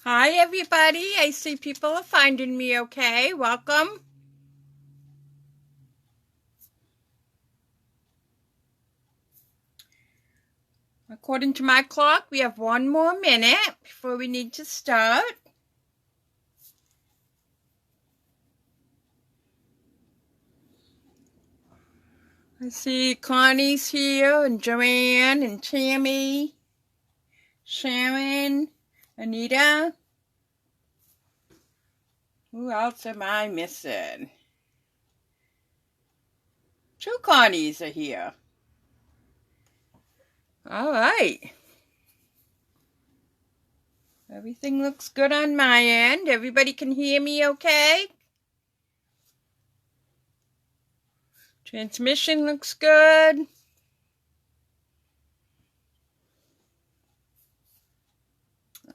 Hi everybody, I see people are finding me okay. Welcome. According to my clock, we have one more minute before we need to start. I see Connie's here, and Joanne, and Tammy, Sharon, Anita. Who else am I missing? 2 Connies are here. All right. Everything looks good on my end. Everybody can hear me okay? Transmission looks good.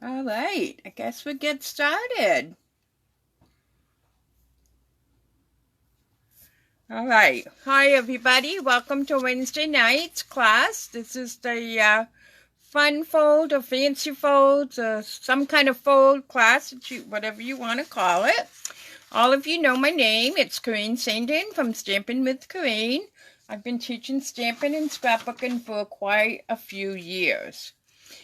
All right, I guess we'll get started. All right. Hi, everybody. Welcome to Wednesday night's class. This is the fun fold or fancy folds or some kind of fold class, whatever you want to call it. All of you know my name. It's Corinne Sandin from Stampin' with Corinne. I've been teaching stamping and scrapbooking for quite a few years.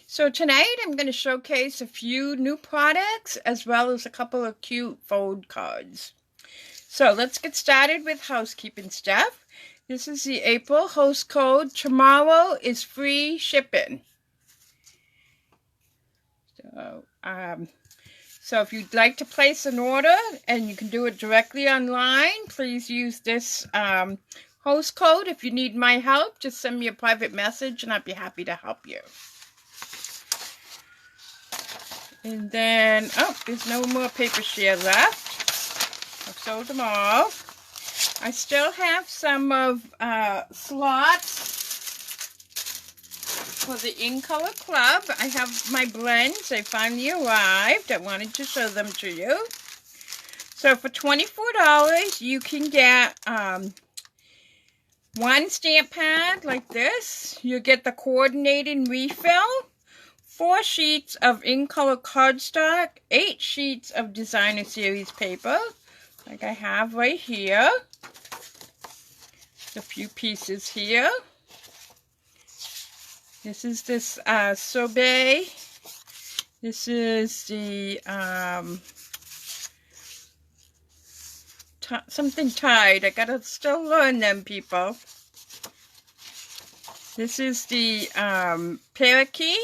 So tonight I'm going to showcase a few new products as well as a couple of cute fold cards. So let's get started with housekeeping stuff. This is the April host code. Tomorrow is free shipping. So if you'd like to place an order and you can do it directly online, please use this host code. If you need my help, just send me a private message and I'd be happy to help you. And then, there's no more paper share left. I've sold them all. I still have some of slots for the In Color Club. I have my blends. They finally arrived. I wanted to show them to you. So for $24, you can get one stamp pad like this. You get the coordinating refill, 4 sheets of In Color cardstock, 8 sheets of Designer Series paper, like I have right here. A few pieces here. This is this sorbet. This is the something tied. I gotta still learn them, people. This is the parakeet.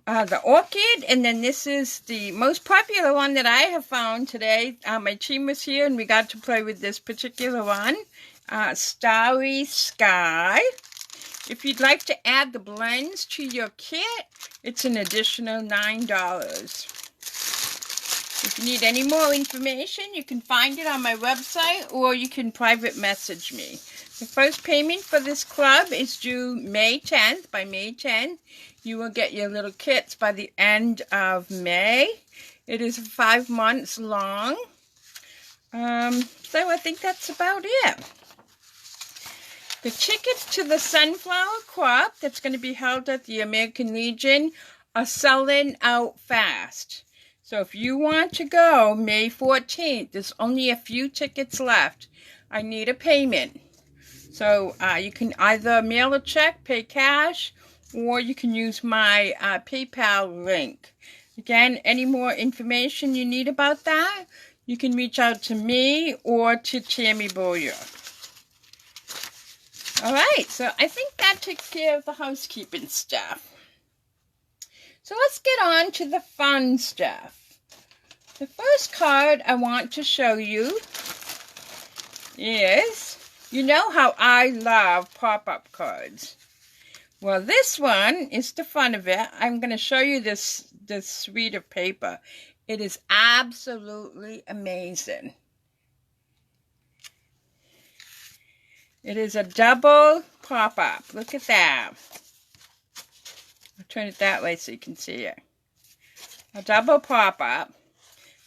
The orchid, and then this is the most popular one that I have found today. My team was here and we got to play with this particular one, Starry Sky. If you'd like to add the blends to your kit, it's an additional $9. If you need any more information, you can find it on my website or you can private message me. The first payment for this club is due May 10th. By May 10th, you will get your little kits by the end of May. It is 5 months long. So I think that's about it. The tickets to the Sunflower Crop that's going to be held at the American Legion are selling out fast. So if you want to go May 14th, there's only a few tickets left. I need a payment. So you can either mail a check, pay cash, or you can use my PayPal link. Again, any more information you need about that, you can reach out to me or to Tammy Boyer. All right, so I think that takes care of the housekeeping stuff. So let's get on to the fun stuff. The first card I want to show you is, you know how I love pop-up cards. Well, this one is the fun of it. I'm going to show you this suite of paper. It is absolutely amazing. It is a double pop-up. Look at that. I'll turn it that way so you can see it. A double pop-up.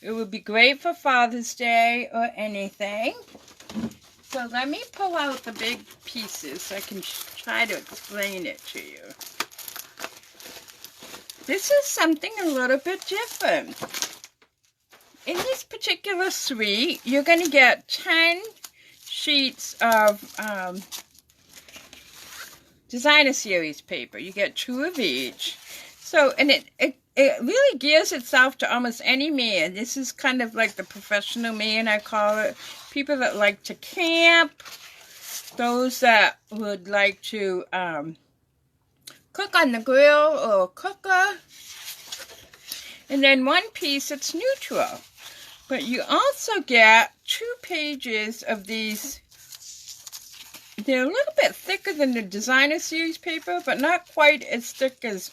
It would be great for Father's Day or anything. So let me pull out the big pieces so I can try to explain it to you. this is something a little bit different. In this particular suite, you're going to get 10 sheets of designer series paper. You get 2 of each. So, and it really gears itself to almost any man. This is kind of like the professional man, I call it. People that like to camp. Those that would like to cook on the grill or cooker. And then one piece that's neutral. But you also get 2 pages of these. They're a little bit thicker than the designer series paper, but not quite as thick as,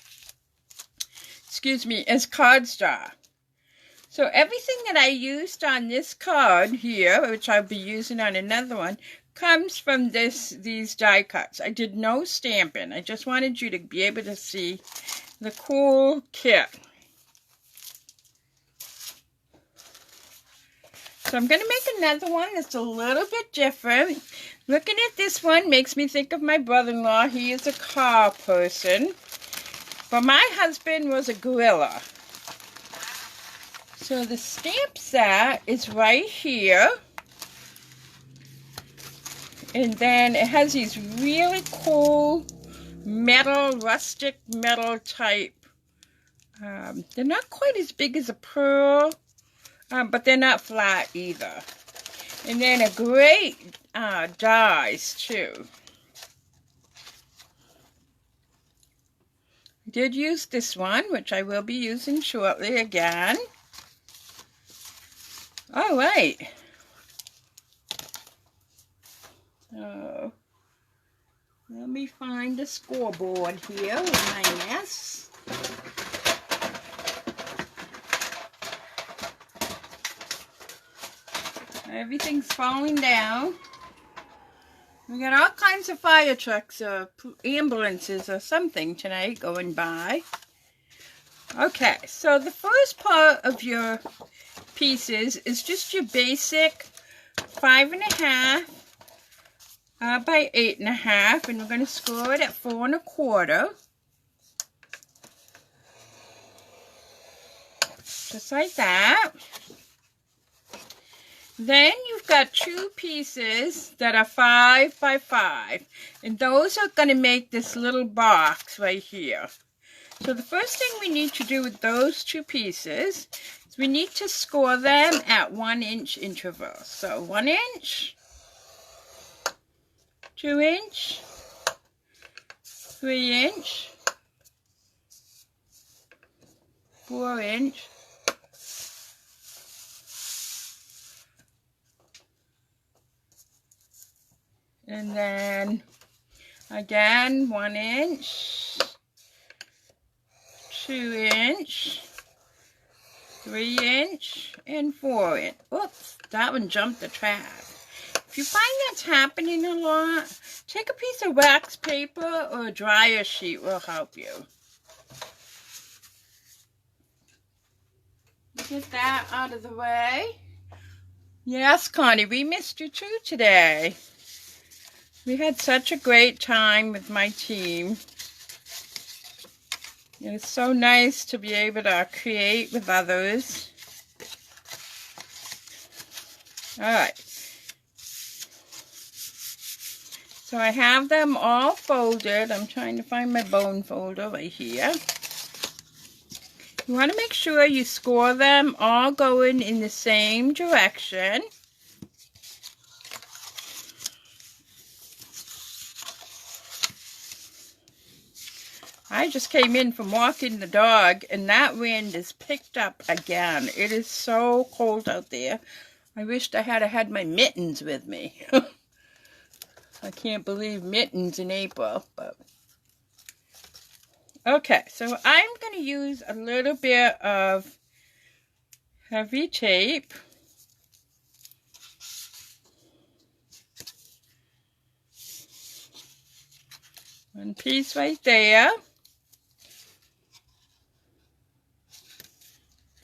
as cardstock. So everything that I used on this card here, which I'll be using on another one, comes from these die cuts. I did no stamping. I just wanted you to be able to see the cool kit. So I'm going to make another one that's a little bit different. Looking at this one makes me think of my brother-in-law. He is a car person. But my husband was a gorilla. So the stamp set is right here. And then it has these really cool metal, rustic metal type. They're not quite as big as a pearl. But they're not flat either. And then a great dies too. I did use this one, which I will be using shortly again. All right. So, let me find the scoreboard here with my mess. Everything's falling down. We got all kinds of fire trucks or ambulances or something tonight going by. Okay, so the first part of your pieces is just your basic 5.5 by 8.5, and we're going to score it at 4 1/4. Just like that. Then you've got 2 pieces that are 5 by 5, and those are going to make this little box right here. So the first thing we need to do with those 2 pieces is we need to score them at 1-inch intervals. So 1 inch, 2 inch, 3 inch, 4 inch, and then again 1 inch, 2 inch, 3 inch, and 4 inch. Oops, that one jumped the track. If you find that's happening a lot, take a piece of wax paper or a dryer sheet will help you. Get that out of the way. Yes, Connie, we missed you too today. We had such a great time with my team. It's so nice to be able to create with others. Alright. So I have them all folded. I'm trying to find my bone folder right here. You want to make sure you score them all going in the same direction. I just came in from walking the dog, and that wind is picked up again. It is so cold out there. I wished I had my mittens with me. I can't believe mittens in April, but... Okay, so I'm going to use a little bit of heavy tape. One piece right there.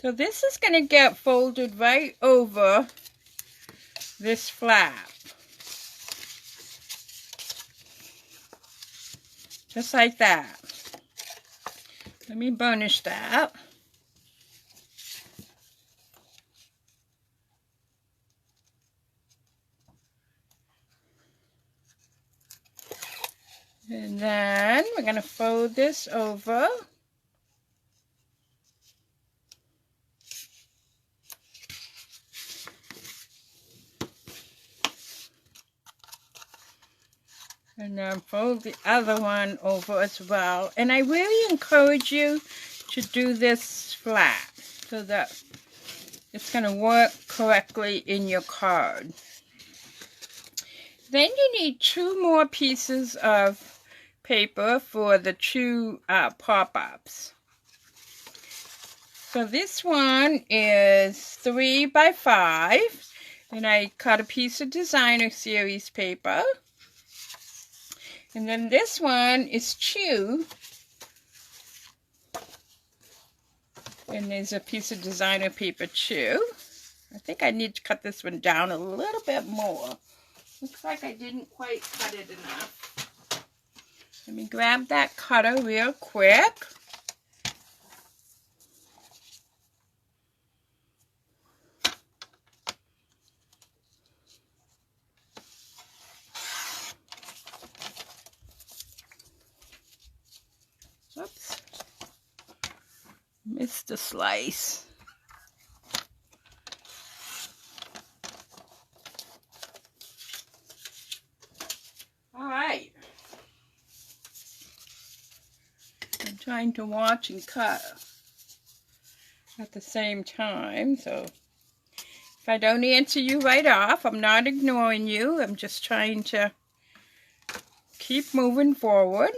So this is going to get folded right over this flap. Just like that. Let me burnish that. And then we're going to fold this over. And then fold the other one over as well. And I really encourage you to do this flat so that it's going to work correctly in your card. Then you need 2 more pieces of paper for the 2 pop-ups. So this one is 3 by 5, and I cut a piece of designer series paper. And then this one is 2, and there's a piece of designer paper too. I think I need to cut this one down a little bit more. Looks like I didn't quite cut it enough. Let me grab that cutter real quick. Oops. Missed a slice. All right. I'm trying to watch and cut at the same time, so if I don't answer you right off, I'm not ignoring you. I'm just trying to keep moving forward.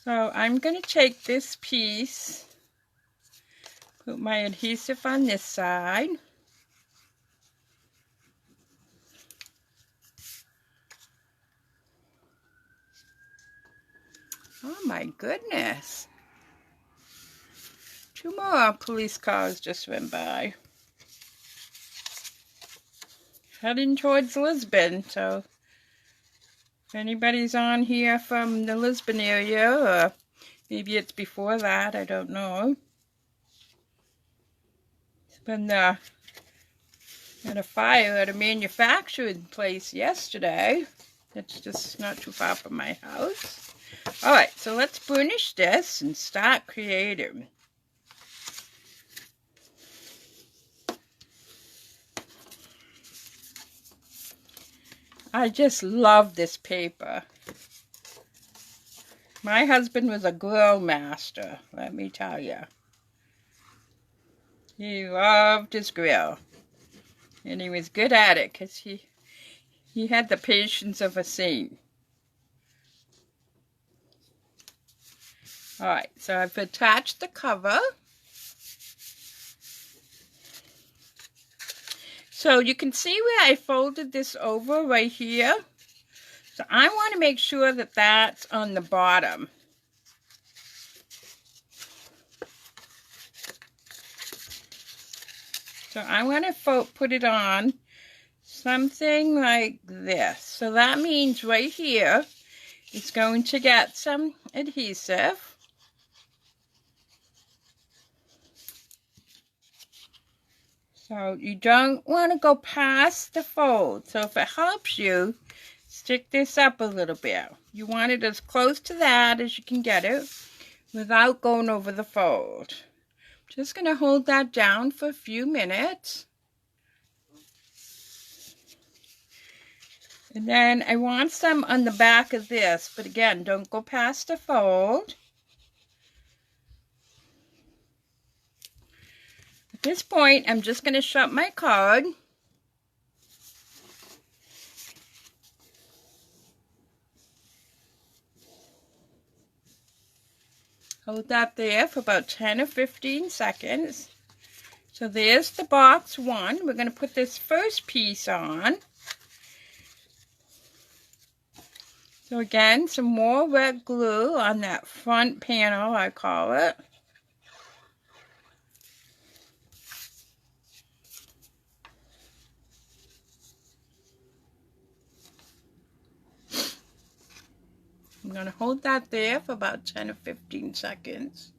So I'm going to take this piece, put my adhesive on this side. Oh my goodness. 2 more police cars just went by. Heading towards Lisbon, so if anybody's on here from the Lisbon area, or maybe it's before that, I don't know. It's been at a fire at a manufacturing place yesterday. It's just not too far from my house. Alright, so let's burnish this and start creating. I just love this paper. My husband was a grill master, let me tell you. He loved his grill. And he was good at it because he had the patience of a saint. Alright, so I've attached the cover. So you can see where I folded this over right here. So I want to make sure that that's on the bottom. So I want to put it on something like this. So that means right here it's going to get some adhesive. So you don't want to go past the fold. So if it helps you, stick this up a little bit. You want it as close to that as you can get it without going over the fold. Just going to hold that down for a few minutes. And then I want some on the back of this, but again, don't go past the fold. At this point, I'm just going to shut my card. Hold that there for about 10 or 15 seconds. So there's the box 1. We're going to put this first piece on. So again, some more red glue on that front panel, I call it. I'm going to hold that there for about 10 or 15 seconds.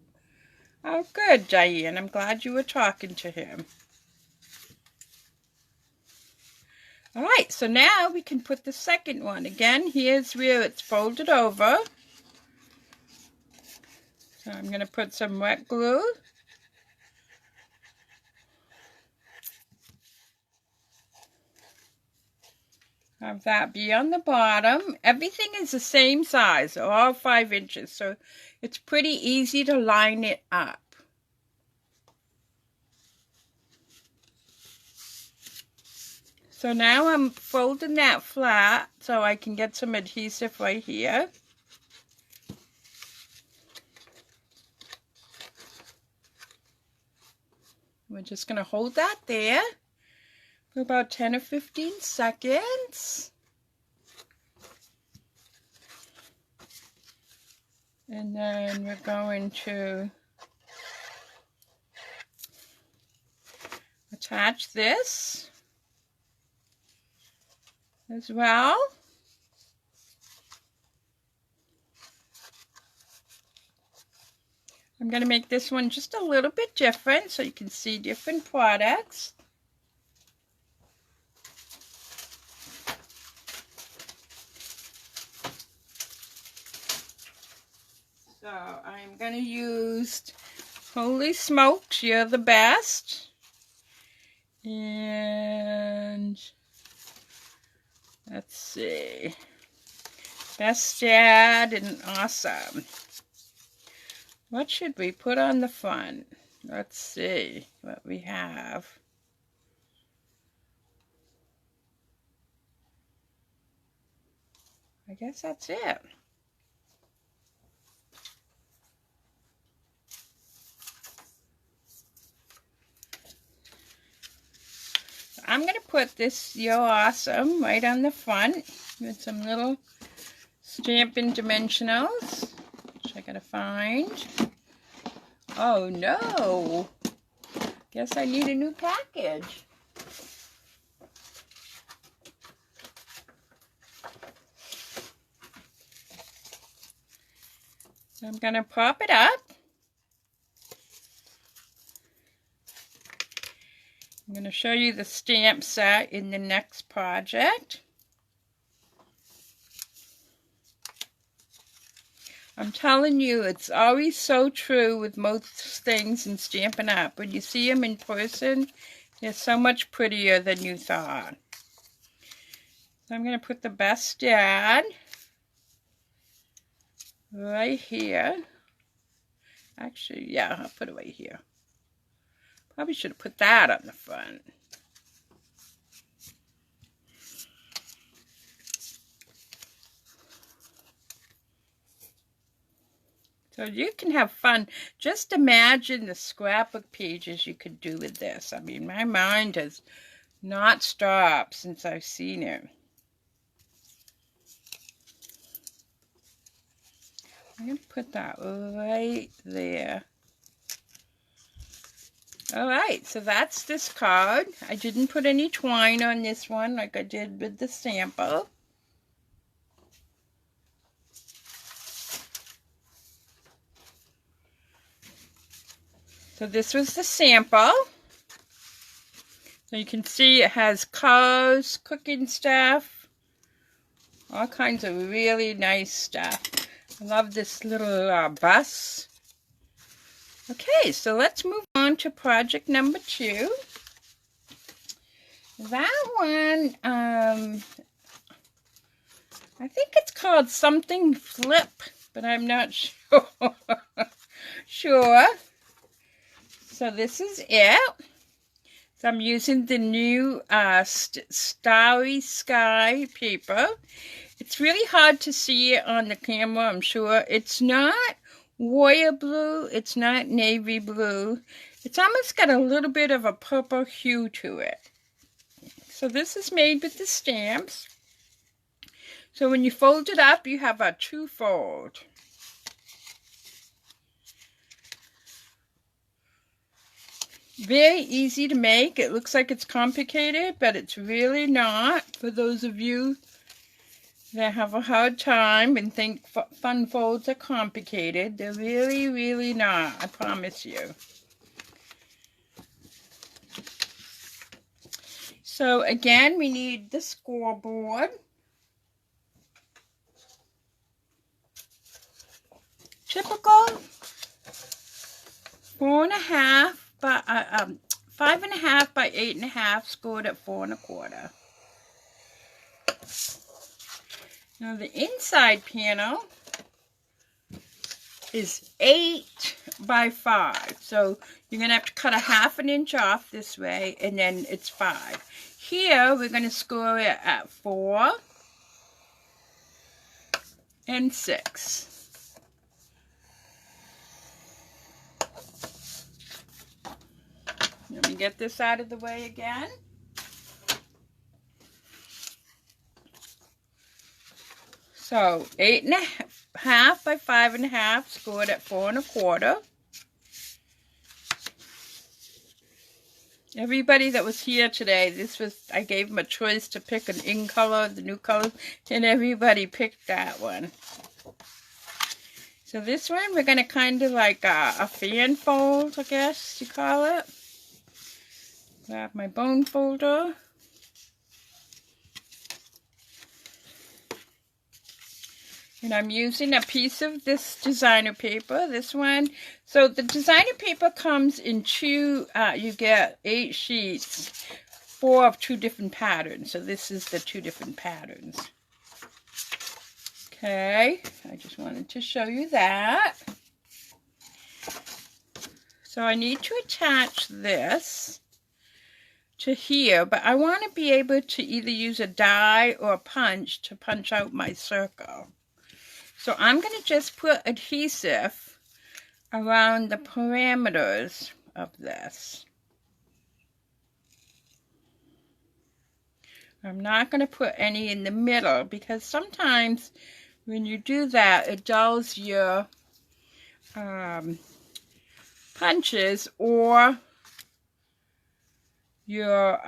Oh, good, Diane. I'm glad you were talking to him. All right, so now we can put the second one. Again, here's where it's folded over. So I'm going to put some wet glue. Have that be on the bottom. Everything is the same size, all 5 inches, so it's pretty easy to line it up. So now I'm folding that flat so I can get some adhesive right here. We're just going to hold that there for about 10 or 15 seconds. And then we're going to attach this as well. I'm going to make this one just a little bit different so you can see different products. So I'm going to use Holy Smokes, You're the Best. And let's see. Best Dad and Awesome. What should we put on the front? Let's see what we have. I guess that's it. I'm going to put this You're Awesome right on the front with some little Stampin' Dimensionals, which I got to find. Oh no! Guess I need a new package. So I'm going to pop it up. I'm going to show you the stamp set in the next project. I'm telling you, it's always so true with most things in Stampin' Up. When you see them in person, they're so much prettier than you thought. So I'm going to put the Best Dad right here. Actually, yeah, I'll put it right here. Probably should have put that on the front. So you can have fun. Just imagine the scrapbook pages you could do with this. I mean, my mind has not stopped since I've seen it. I'm going to put that right there. Alright, so that's this card. I didn't put any twine on this one like I did with the sample. So this was the sample. So you can see it has cars, cooking stuff, all kinds of really nice stuff. I love this little bus. Okay, so let's move on to project number 2. That one, I think it's called something flip, but I'm not sure. So this is it. So I'm using the new Starry Sky paper. It's really hard to see it on the camera, I'm sure. It's not royal blue, it's not navy blue. It's almost got a little bit of a purple hue to it. So this is made with the stamps. So when you fold it up, you have a 2-fold. Very easy to make. It looks like it's complicated, but it's really not. For those of you that have a hard time and think fun folds are complicated. They're really, really not, I promise you. So again, we need the scoreboard. Typical 4.5 by 5.5 by 8.5, scored at 4 1/4. Now the inside panel is 8 by 5. So you're going to have to cut a 1/2 inch off this way, and then it's 5. Here we're going to score it at 4 and 6. Let me get this out of the way again. So 8.5 by 5.5, scored at 4 1/4. Everybody that was here today, I gave them a choice to pick an in color, the new color, and everybody picked that one. So this one, we're going to kind of like a fan fold, I guess you call it. Grab my bone folder. And I'm using a piece of this designer paper, this one. So the designer paper comes in two, you get 8 sheets, 4 of 2 different patterns. So this is the 2 different patterns. Okay, I just wanted to show you that. So I need to attach this to here, but I want to be able to either use a die or a punch to punch out my circle. So I'm going to just put adhesive around the parameters of this. I'm not going to put any in the middle because sometimes when you do that, it dulls your punches or your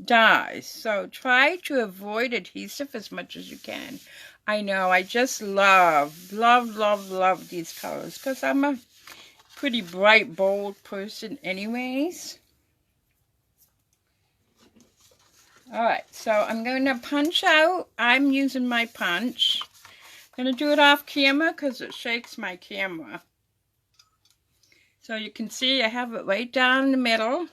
dies. So try to avoid adhesive as much as you can. I know, I just love these colors because I'm a pretty bright, bold person anyways. Alright, so I'm going to punch out. I'm using my punch. I'm going to do it off camera because it shakes my camera. So you can see I have it right down the middle.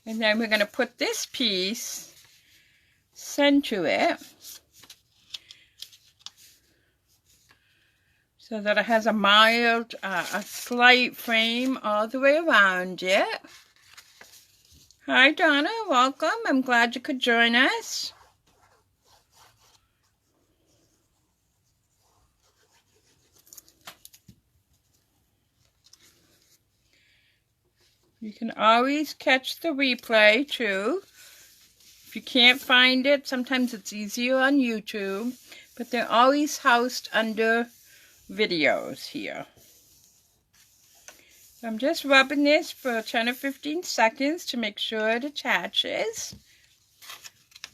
And then we're going to put this piece, center it, so that it has a mild, a slight frame all the way around it. Hi Donna, welcome. I'm glad you could join us. You can always catch the replay too. If you can't find it, sometimes it's easier on YouTube, but they're always housed under videos here. So I'm just rubbing this for 10 or 15 seconds to make sure it attaches.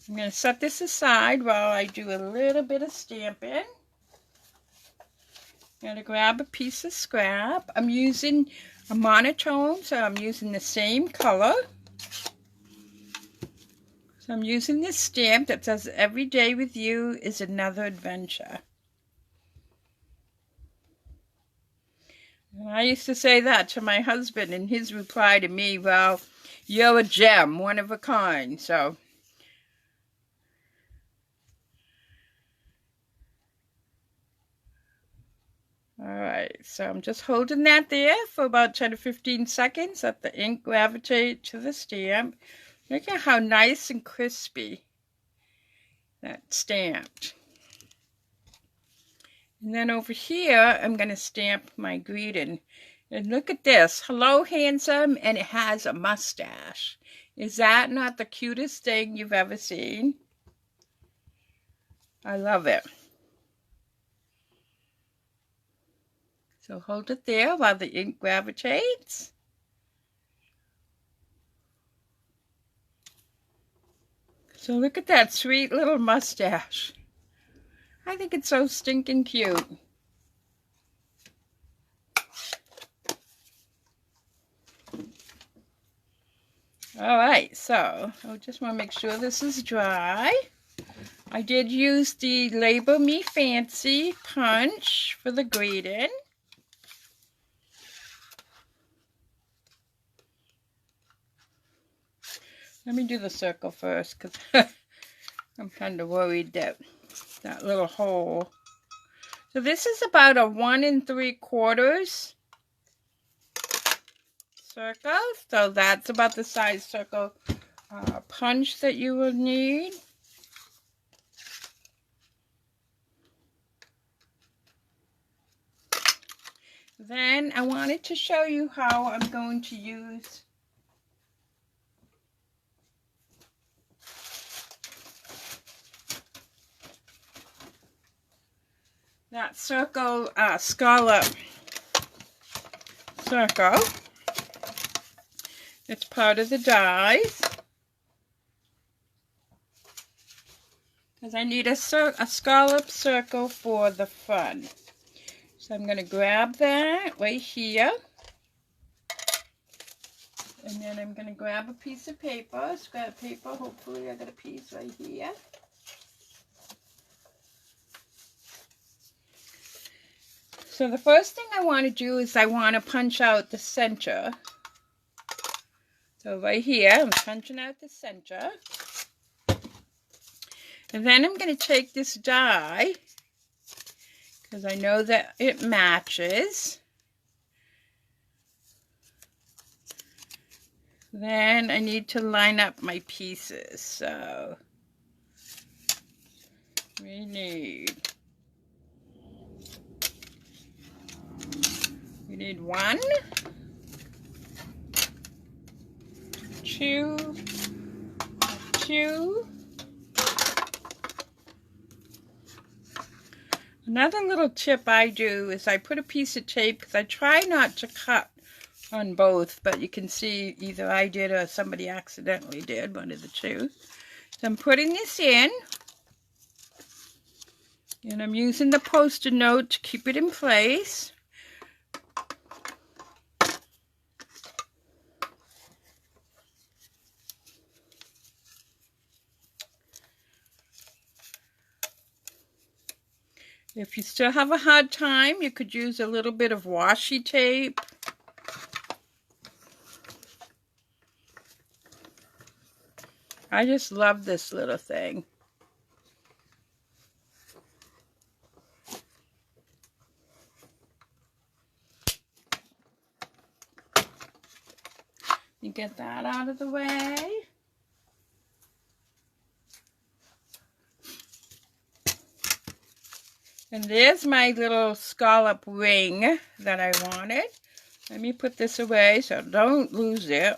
I'm going to set this aside while I do a little bit of stamping. I'm going to grab a piece of scrap. I'm using a monotone, so I'm using the same color. So I'm using this stamp that says, "Every day with you is another adventure." And I used to say that to my husband, and his reply to me, "Well, you're a gem, one of a kind." So alright, so I'm just holding that there for about 10 to 15 seconds. Let the ink gravitate to the stamp. Look at how nice and crispy that's stamped. And then over here, I'm going to stamp my greeting. And look at this. Hello, handsome, and it has a mustache. Is that not the cutest thing you've ever seen? I love it. So hold it there while the ink gravitates. So look at that sweet little mustache. I think it's so stinking cute. All right, so I just want to make sure this is dry. I did use the Label Me Fancy punch for the grading. Let me do the circle first because I'm kind of worried that little hole. So this is about a 1 3/4 circle. So that's about the size circle punch that you will need. Then I wanted to show you how I'm going to use that circle scallop circle. It's part of the dies. Because I need a scallop circle for the front. So I'm going to grab that right here. And then I'm going to grab a piece of paper, scrap paper. Hopefully I got a piece right here. So the first thing I want to do is I want to punch out the center. So right here, I'm punching out the center. And then I'm going to take this die, because I know that it matches. Then I need to line up my pieces. So we need 1, 2, 2. Another little tip I do is I put a piece of tape, because I try not to cut on both, but you can see either I did or somebody accidentally did, one of the two. So I'm putting this in, and I'm using the Post-it note to keep it in place. If you still have a hard time, you could use a little bit of washi tape. I just love this little thing. You get that out of the way. And there's my little scallop ring that I wanted. Let me put this away so don't lose it.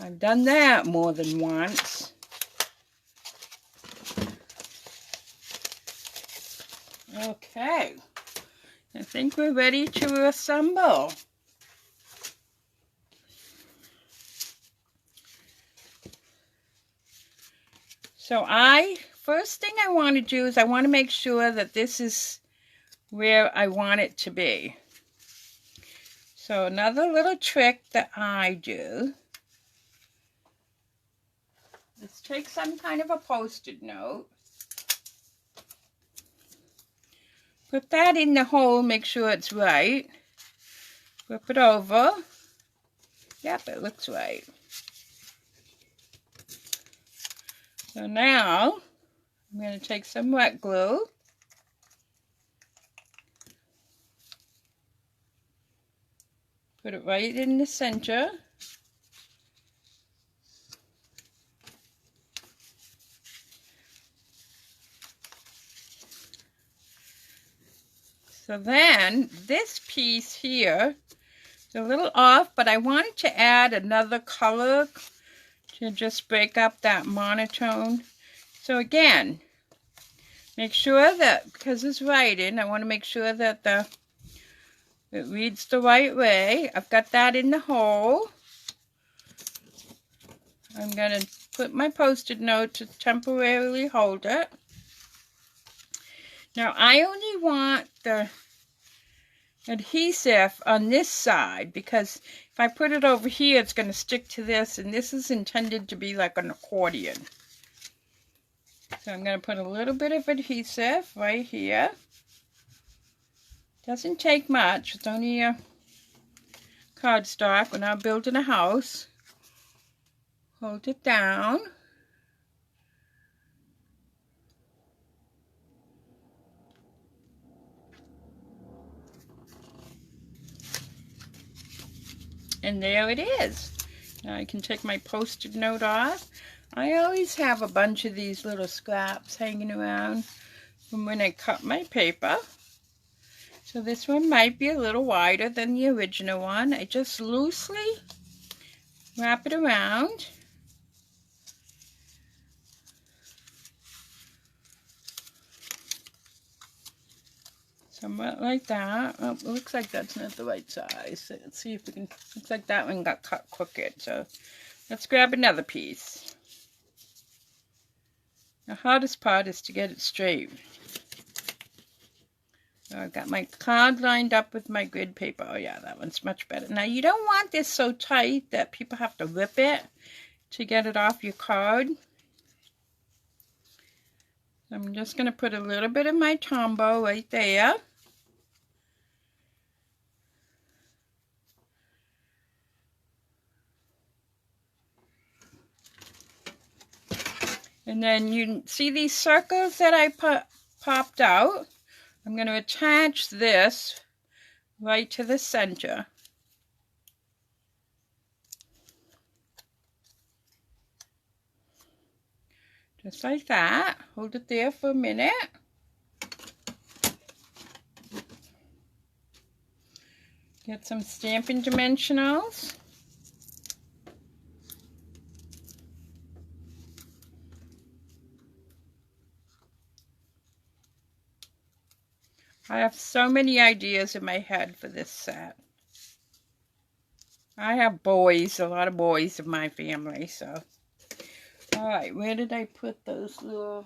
I've done that more than once. Okay, I think we're ready to assemble. So first thing I want to do is I want to make sure that this is where I want it to be. So another little trick that I do is take some kind of a Post-it note, put that in the hole, make sure it's right, flip it over. Yep, it looks right. So now I'm going to take some wet glue, put it right in the center. So then this piece here is a little off, but I wanted to add another color to just break up that monotone. So again, make sure that, because it's writing, I want to make sure that it reads the right way. I've got that in the hole. I'm going to put my Post-it note to temporarily hold it. Now, I only want the adhesive on this side because if I put it over here, it's going to stick to this, and this is intended to be like an accordion. So I'm going to put a little bit of adhesive right here. Doesn't take much. It's only a cardstock. We're not building a house. Hold it down. And there it is. Now I can take my Post-it note off. I always have a bunch of these little scraps hanging around from when I cut my paper. So this one might be a little wider than the original one. I just loosely wrap it around. Somewhat like that. Oh, it looks like that's not the right size. Let's see if we can. Looks like that one got cut crooked. So let's grab another piece. The hardest part is to get it straight. So I've got my card lined up with my grid paper. Oh yeah, that one's much better. Now you don't want this so tight that people have to rip it to get it off your card. I'm just going to put a little bit of my Tombow right there. And then you see these circles that I popped out? I'm going to attach this right to the center. Just like that. Hold it there for a minute. Get some Stampin' Dimensionals. I have so many ideas in my head for this set. I have boys, a lot of boys in my family, so. Alright, where did I put those little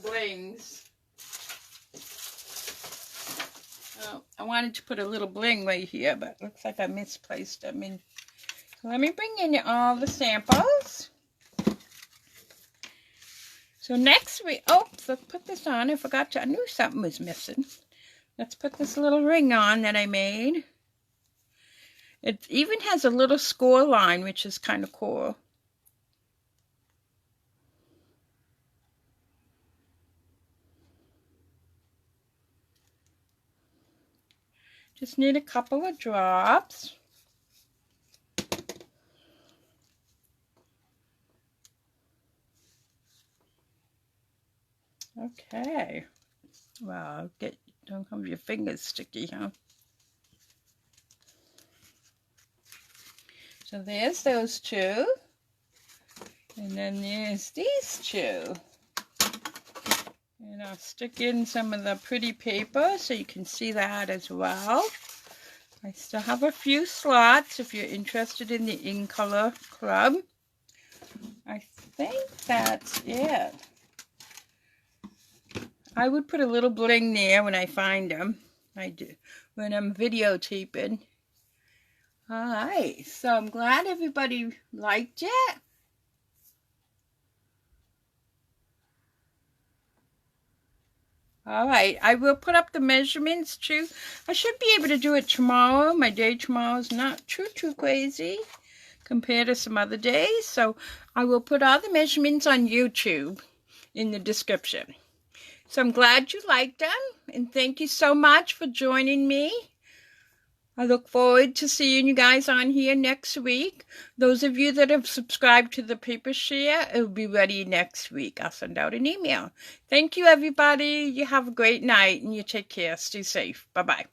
blings? Oh, I wanted to put a little bling right here, but it looks like I misplaced them. So let me bring in all the samples. So next let's put this on. I knew something was missing. Let's put this little ring on that I made. It even has a little score line, which is kind of cool. Just need a couple of drops. Okay. Wow, don't have your fingers sticky, huh? So there's those two. And then there's these two. And I'll stick in some of the pretty paper so you can see that as well. I still have a few slots if you're interested in the In Color Club. I think that's it. I would put a little bling there when I find them. I do when I'm videotaping. Alright, so I'm glad everybody liked it. Alright, I will put up the measurements too. I should be able to do it tomorrow. My day tomorrow is not too crazy compared to some other days. So I will put all the measurements on YouTube in the description. So I'm glad you liked them, and thank you so much for joining me. I look forward to seeing you guys on here next week. Those of you that have subscribed to the paper share, it will be ready next week. I'll send out an email. Thank you, everybody. You have a great night, and you take care. Stay safe. Bye-bye.